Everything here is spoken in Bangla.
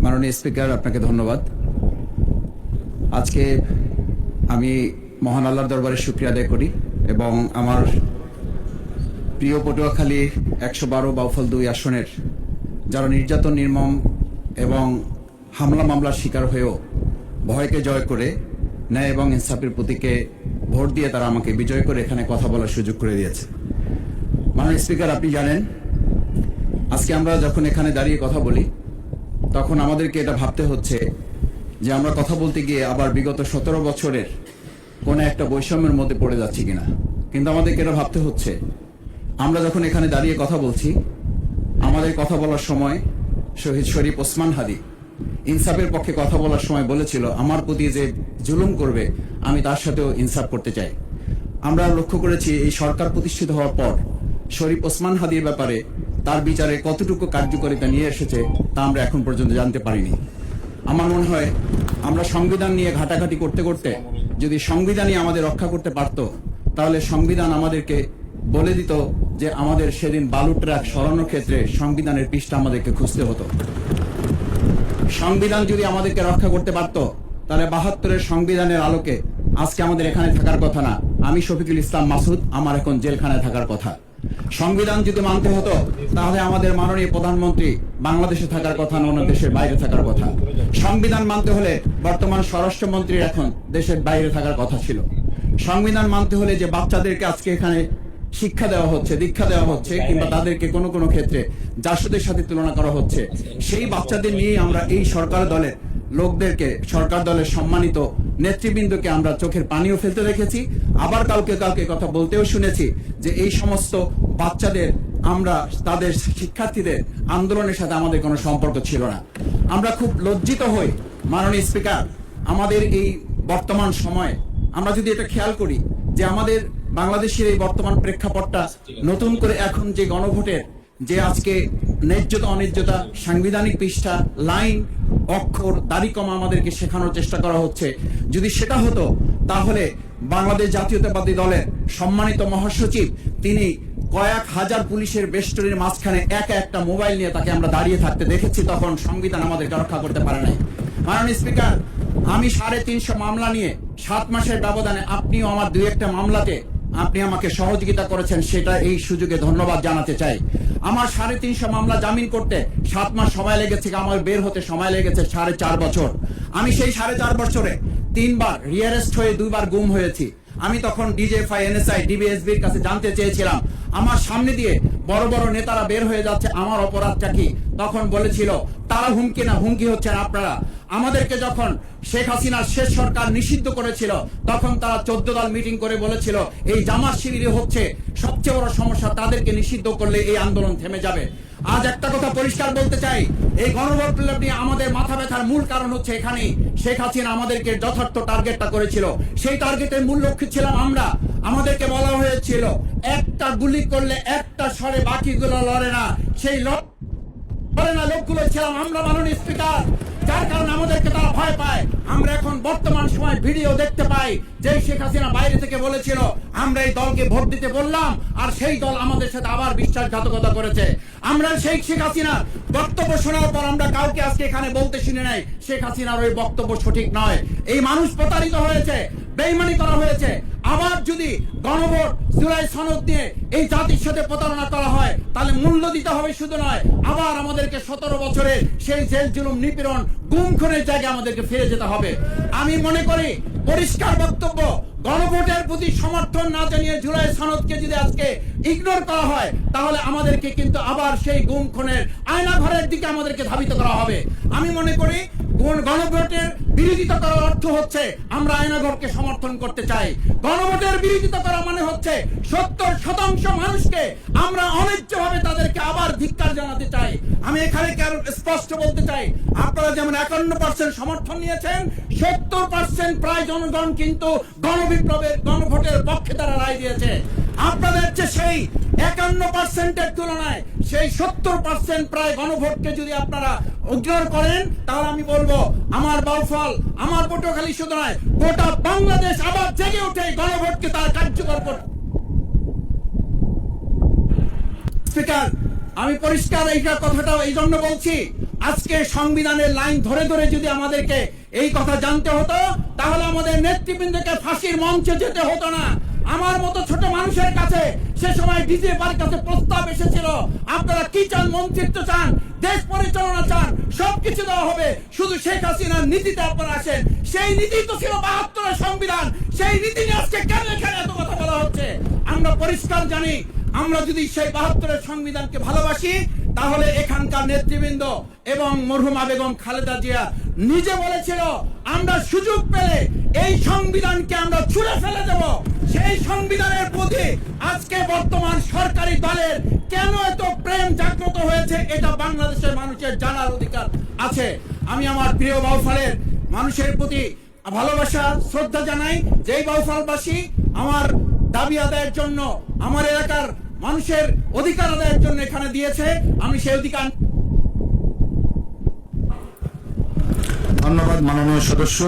মাননীয় স্পিকার, আপনাকে ধন্যবাদ। আজকে আমি মহান আল্লাহর দরবারে শুকরিয়া আদায় করি এবং আমার প্রিয় পটুয়াখালী ১১২ বাউফল ২ আসনের যারা নির্যাতন, নির্মম এবং হামলা মামলার শিকার হয়েও ভয়কে জয় করে ন্যায় এবং ইনসাফের প্রতীকে ভোট দিয়ে তারা আমাকে বিজয় করে এখানে কথা বলার সুযোগ করে দিয়েছে। মাননীয় স্পিকার, আপনি জানেন আজকে আমরা যখন এখানে দাঁড়িয়ে কথা বলি তখন আমাদেরকে এটা ভাবতে হচ্ছে যে আমরা কথা বলতে গিয়ে আবার বিগত ১৭ বছরের কোনো একটা বৈষম্যের মধ্যে পড়ে যাচ্ছি কিনা। কিন্তু আমাদেরকে এটা ভাবতে হচ্ছে আমরা যখন এখানে দাঁড়িয়ে কথা বলছি, আমাদের কথা বলার সময় শহীদ শরীফ ওসমান হাদি ইনসাফের পক্ষে কথা বলার সময় বলেছিল, আমার প্রতি যে জুলুম করবে আমি তার সাথেও ইনসাফ করতে চাই। আমরা লক্ষ্য করেছি এই সরকার প্রতিষ্ঠিত হওয়ার পর শরীফ ওসমান হাদির ব্যাপারে তার বিচারে কতটুকু কার্যকারিতা নিয়ে এসেছে তা আমরা এখন পর্যন্ত জানতে পারিনি। আমার মনে হয় আমরা সংবিধান নিয়ে ঘাটাঘাটি করতে করতে যদি সংবিধানই আমাদের রক্ষা করতে পারত, তাহলে সংবিধান আমাদেরকে বলে দিত যে আমাদের সেদিন বালু ট্রাক সরানোর ক্ষেত্রে সংবিধানের পৃষ্ঠা আমাদেরকে খুঁজতে হতো। সংবিধান যদি আমাদেরকে রক্ষা করতে পারত, তাহলে ৭২-এর সংবিধানের আলোকে আজকে আমাদের এখানে থাকার কথা না। আমি শফিকুল ইসলাম মাসুদ, আমার এখন জেলখানায় থাকার কথা। সংবিধান যদি মানতে হতো, তাহলে আমাদের মাননীয় প্রধানমন্ত্রী বাংলাদেশে থাকার কথা না, অন্য দেশের বাইরে থাকার কথা। সংবিধান মানতে হলে বর্তমান স্বরাষ্ট্রমন্ত্রী এখন দেশের বাইরে থাকার কথা ছিল। সংবিধান মানতে হলে যে বাচ্চাদেরকে আজকে এখানে শিক্ষা দেওয়া হচ্ছে, দীক্ষা দেওয়া হচ্ছে, কিংবা তাদেরকে কোনো কোনো ক্ষেত্রে জাসদের সাথে তুলনা করা হচ্ছে, সেই বাচ্চাদের নিয়ে আমরা এই সরকার দলের লোকদেরকে, সরকার দলের সম্মানিত নেতৃবৃন্দকে আমরা চোখের পানিও ফেলতে দেখেছি। আবার কাউকে কাউকে কথা বলতেও শুনেছি যে এই সমস্ত বাচ্চাদের, আমরা তাদের শিক্ষার্থীদের আন্দোলনের সাথে আমাদের কোনো সম্পর্ক ছিল না। আমরা খুব লজ্জিত হই মাননীয় স্পিকার, আমাদের এই বর্তমান সময়ে আমরা যদি এটা খেয়াল করি যে আমাদের বাংলাদেশের এই বর্তমান প্রেক্ষাপটটা নতুন করে এখন যে গণভোটের যে আজকে ন্যায্যতা অন্যায্যতা, সাংবিধানিক পৃষ্ঠা, লাইন, অক্ষর, দাড়িকমা আমাদেরকে শেখানোর চেষ্টা করা হচ্ছে, যদি সেটা হতো তাহলে বাংলাদেশ জাতীয়তাবাদী দলের সম্মানিত মহাসচিব তিনি কয়েক হাজার পুলিশের বেষ্টনীর মাঝখানে একা একটা মোবাইল নিয়ে তাকে আমরা দাঁড়িয়ে থাকতে দেখেছি, তখন সংবিধান আমাদেরকে রক্ষা করতে পারে নাই। মাননীয় স্পিকার, আমি ৩৫০ মামলা নিয়ে ৭ মাসের ব্যবধানে, আপনিও আমার ২-১টা মামলাতে আপনি আমাকে সহযোগিতা করেছেন, সেটা এই সুযোগে ধন্যবাদ জানাতে চাই। আমার ৩৫০ মামলা জামিন করতে ৭ মাস সময় লেগেছে, আমার বের হতে সময় লেগেছে ৪.৫ বছর। আমি সেই ৪.৫ বছরে ৩বার রিয়ারেস্ট হয়ে 2বার গুম হয়েছি। আমি তখন ডিজিএফআই, এনএসআই, ডিবিএসবির কাছে জানতে চেয়েছিলাম আমার সামনে দিয়ে বড় বড় নেতারা বের হয়ে যাচ্ছে, আমার অপরাধটা কি? তখন বলেছিল তারা হুমকি না, হুমকি হচ্ছেন আপনারা। আমাদেরকে যখন শেখ হাসিনার শেষ সরকার নিষিদ্ধ করেছিল, তখন তারা 14 দল মিটিং করে বলেছিল এই জামাত শিবির হচ্ছে সবচেয়ে বড় সমস্যা, তাদেরকে নিষিদ্ধ করলে এই আন্দোলন থেমে যাবে। আজ একটা কথা পরিষ্কার বলতে চাই, এই গণভোট নিয়ে আমাদের মাথা ব্যথার মূল কারণ হচ্ছে এখানেই শেখ হাসিনা আমাদেরকে যথার্থ টার্গেটটা করেছিল। সেই টার্গেটের মূল লক্ষ্য ছিলাম আমরা। আমাদেরকে বলা হয়েছিল একটা গুলি করলে একটা সরে বাকিগুলো লড়ে না, সেই লোকগুলো ছিলাম আমরা মাননীয় স্পিকার, যার কারণে আমাদেরকে তারা ভয় পায়। আমরা এখন বর্তমান সময় ভিডিও দেখতে পাই যে শেখ হাসিনা বাইরে থেকে বলেছিল আমরা এই দলকে ভোট দিতে বললাম, আর সেই দল আমাদের সাথে আবার বিশ্বাসঘাতকতা করেছে। আমরা শেখ হাসিনার বক্তব্য শোনার পর আমরা কাউকে আজকে এখানে বলতে শুনে নাই শেখ হাসিনার ওই বক্তব্য সঠিক নয়। এই মানুষ প্রতারিত হয়েছে, বেইমানি করা হয়েছে। আবার যদি গণভোট, জুলাই সনদ নিয়ে এই জাতির সাথে প্রতারণা করা হয়, তাহলে মূল্য দিতে হবে শুধু নয়, আবার আমাদেরকে 17 বছরের সেই জেল জুলুম, নিপীড়ন, গুম খুনের জায়গায় আমাদেরকে ফিরে যেতে হবে। আমি মনে করি পরিষ্কার বক্তব্য, গণভোটের প্রতি সমর্থন না জানিয়ে জুলাই সনদকে যদি আজকে ইগনোর করা হয়, তাহলে আমাদেরকে কিন্তু আবার সেই গুম খুনের আয়নাঘরের দিকে আমাদেরকে ধাবিত করা হবে। আমি মনে করি গণভোটের বিরোধিতা করার অর্থ হচ্ছে আমরা আয়নাঘরকে সমর্থন করতে চাই। গণভোটের বিরোধিতা করা মানে হচ্ছে ৭০% মানুষকে আমরা অন্যায্যভাবে তাদেরকে আবার ধিক্কার জানাতে চাই। আমি এখানে স্পষ্ট বলতে চাই, আপনারা যেমন ৫১% সমর্থন নিয়েছেন, ৭০% প্রায় জনগণ কিন্তু গণবিপ্লবের, গণভোটের পক্ষে তারা রায় দিয়েছে। আপনাদের সেই ৫১%-এর তুলনায় সেই ৭০% প্রায় গণভোটকে যদি আপনারা ইগনোর করেন, তাহলে আমি বলবো আমার বাউফল, আমার পটুয়াখালী শুধু নয়, গোটা বাংলাদেশ আবার জেগে উঠে গণভোটকে তার কার্যকর করবে। স্পিকার, আমি পরিষ্কার এই কথাটা এই জন্য বলছি, আজকে সংবিধানের লাইন ধরে ধরে যদি আমাদেরকে এই কথা জানতে হতো, তাহলে আমাদের নেতৃবৃন্দকে ফাঁসির মঞ্চে যেতে হতো না। আমার মতো ছোট মানুষের কাছে সে সময় ডিজিএফআর কাছে প্রস্তাব এসেছিল, আপনারা কি চান, মন্ত্রিত্ব চান, দেশ পরিচালনা চান, সবকিছু দেওয়া হবে, শুধু শেখ হাসিনার নীতিতে আপনারা আসেন। সেই নীতি তো ছিল ৭২-এর সংবিধান, সেই নীতি নিয়ে আজকে কেন এখানে এত কথা বলা হচ্ছে? আমরা পরিষ্কার জানি, আমরা যদি সেই ৭২-এর সংবিধানকে ভালোবাসি, তাহলে এখানকার নেতৃবৃন্দ এবং মরহুমা বেগম খালেদা জিয়া নিজে বলেছিল, আমরা সুযোগ পেলে এই সংবিধানকে আমরা ছুঁড়ে ফেলে দেব। সেই সংবিধানের প্রতি আজকে বর্তমান সরকারি দলের কেন এত প্রেম জাগ্রত হয়েছে, এটা বাংলাদেশের মানুষের জানার অধিকার আছে। আমি আমার প্রিয় বাউফলের মানুষের প্রতি ভালোবাসা শ্রদ্ধা জানাই। যেই বাউফলবাসী আমার দাবি আদায়ের জন্য, আমার এলাকার মানুষের অধিকার আদায়ের জন্য এখানে দিয়েছে, আমি সেই অধিকার। ধন্যবাদ মাননীয় সদস্য।